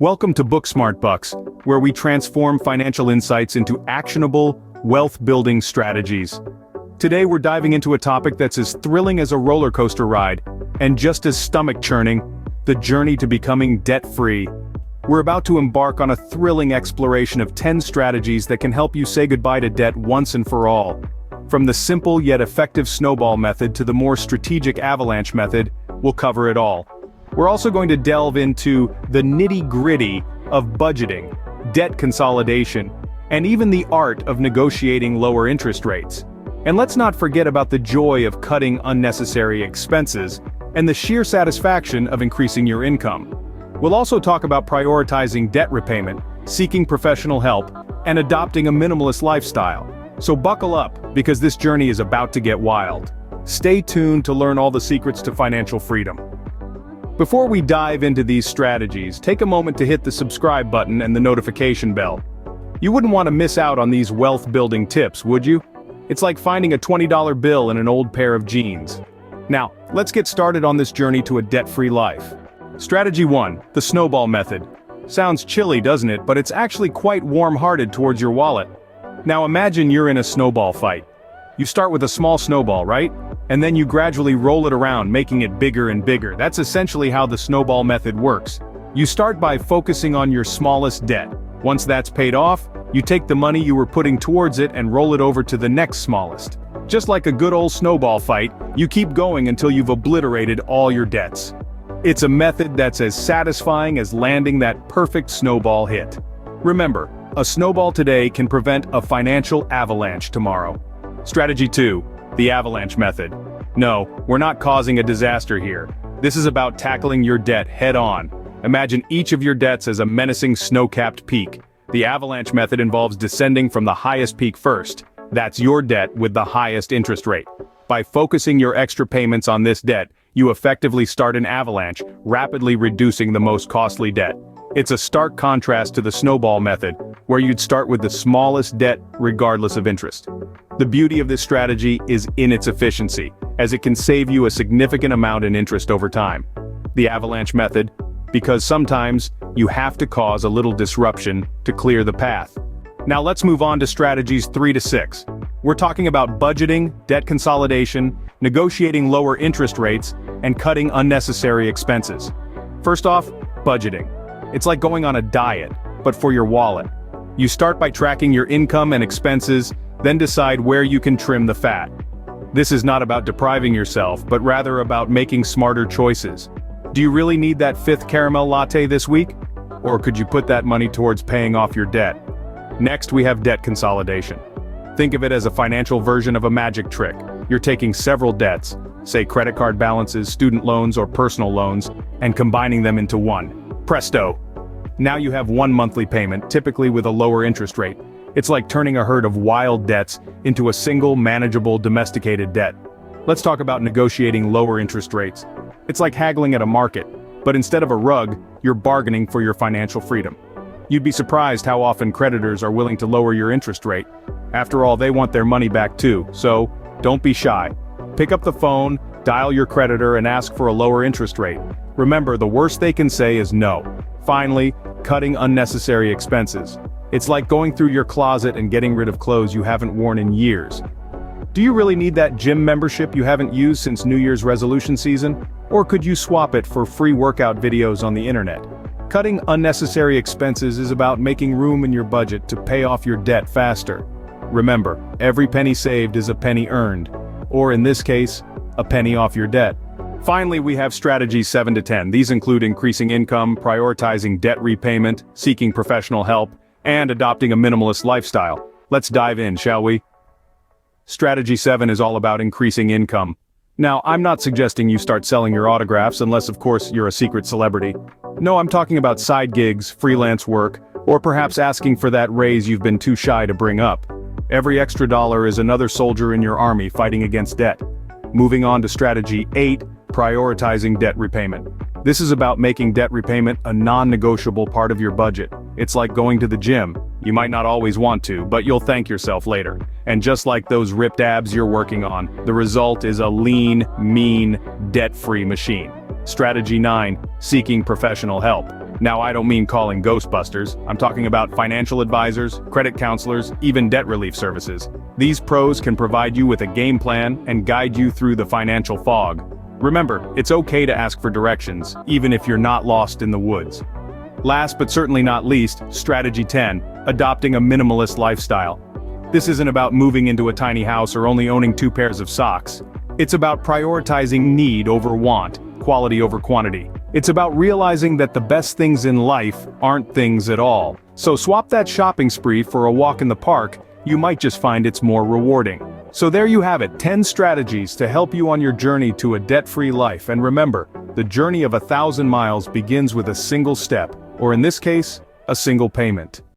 Welcome to BookSmart Bucks, where we transform financial insights into actionable, wealth-building strategies. Today we're diving into a topic that's as thrilling as a roller coaster ride, and just as stomach-churning, the journey to becoming debt-free. We're about to embark on a thrilling exploration of 10 strategies that can help you say goodbye to debt once and for all. From the simple yet effective snowball method to the more strategic avalanche method, we'll cover it all. We're also going to delve into the nitty-gritty of budgeting, debt consolidation, and even the art of negotiating lower interest rates. And let's not forget about the joy of cutting unnecessary expenses and the sheer satisfaction of increasing your income. We'll also talk about prioritizing debt repayment, seeking professional help, and adopting a minimalist lifestyle. So buckle up, because this journey is about to get wild. Stay tuned to learn all the secrets to financial freedom. Before we dive into these strategies, take a moment to hit the subscribe button and the notification bell. You wouldn't want to miss out on these wealth-building tips, would you? It's like finding a $20 bill in an old pair of jeans. Now, let's get started on this journey to a debt-free life. Strategy 1, the snowball method. Sounds chilly, doesn't it? But it's actually quite warm-hearted towards your wallet. Now imagine you're in a snowball fight. You start with a small snowball, right? And then you gradually roll it around, making it bigger and bigger. That's essentially how the snowball method works. You start by focusing on your smallest debt. Once that's paid off, you take the money you were putting towards it and roll it over to the next smallest. Just like a good old snowball fight, you keep going until you've obliterated all your debts. It's a method that's as satisfying as landing that perfect snowball hit. Remember, a snowball today can prevent a financial avalanche tomorrow. Strategy 2, the avalanche method. No, we're not causing a disaster here. This is about tackling your debt head-on. Imagine each of your debts as a menacing snow-capped peak. The avalanche method involves descending from the highest peak first. That's your debt with the highest interest rate. By focusing your extra payments on this debt, you effectively start an avalanche, rapidly reducing the most costly debt. It's a stark contrast to the snowball method, where you'd start with the smallest debt regardless of interest. The beauty of this strategy is in its efficiency, as it can save you a significant amount in interest over time. The avalanche method, because sometimes you have to cause a little disruption to clear the path. Now let's move on to strategies 3 to 6. We're talking about budgeting, debt consolidation, negotiating lower interest rates, and cutting unnecessary expenses. First off, budgeting. It's like going on a diet, but for your wallet. You start by tracking your income and expenses, then decide where you can trim the fat. This is not about depriving yourself, but rather about making smarter choices. Do you really need that 5th caramel latte this week? Or could you put that money towards paying off your debt? Next, we have debt consolidation. Think of it as a financial version of a magic trick. You're taking several debts, say credit card balances, student loans, or personal loans, and combining them into one. Presto! Now you have one monthly payment, typically with a lower interest rate. It's like turning a herd of wild debts into a single, manageable, domesticated debt. Let's talk about negotiating lower interest rates. It's like haggling at a market, but instead of a rug, you're bargaining for your financial freedom. You'd be surprised how often creditors are willing to lower your interest rate. After all, they want their money back too, so don't be shy. Pick up the phone, dial your creditor, and ask for a lower interest rate. Remember, the worst they can say is no. Finally, cutting unnecessary expenses. It's like going through your closet and getting rid of clothes you haven't worn in years. Do you really need that gym membership you haven't used since New Year's resolution season? Or could you swap it for free workout videos on the internet? Cutting unnecessary expenses is about making room in your budget to pay off your debt faster. Remember, every penny saved is a penny earned. Or in this case, a penny off your debt. Finally, we have strategies 7 to 10. These include increasing income, prioritizing debt repayment, seeking professional help, and adopting a minimalist lifestyle. Let's dive in, shall we? Strategy 7 is all about increasing income. Now, I'm not suggesting you start selling your autographs unless, of course, you're a secret celebrity. No, I'm talking about side gigs, freelance work, or perhaps asking for that raise you've been too shy to bring up. Every extra dollar is another soldier in your army fighting against debt. Moving on to strategy 8, prioritizing debt repayment. This is about making debt repayment a non-negotiable part of your budget. It's like going to the gym. You might not always want to, but you'll thank yourself later. And just like those ripped abs you're working on, the result is a lean, mean, debt-free machine. Strategy 9, seeking professional help. Now, I don't mean calling Ghostbusters. I'm talking about financial advisors, credit counselors, even debt relief services. These pros can provide you with a game plan and guide you through the financial fog. Remember, it's okay to ask for directions, even if you're not lost in the woods. Last but certainly not least, Strategy 10, adopting a minimalist lifestyle. This isn't about moving into a tiny house or only owning 2 pairs of socks. It's about prioritizing need over want, quality over quantity. It's about realizing that the best things in life aren't things at all. So swap that shopping spree for a walk in the park. You might just find it's more rewarding. So there you have it, 10 strategies to help you on your journey to a debt-free life. And remember, the journey of 1,000 miles begins with a single step, or in this case, a single payment.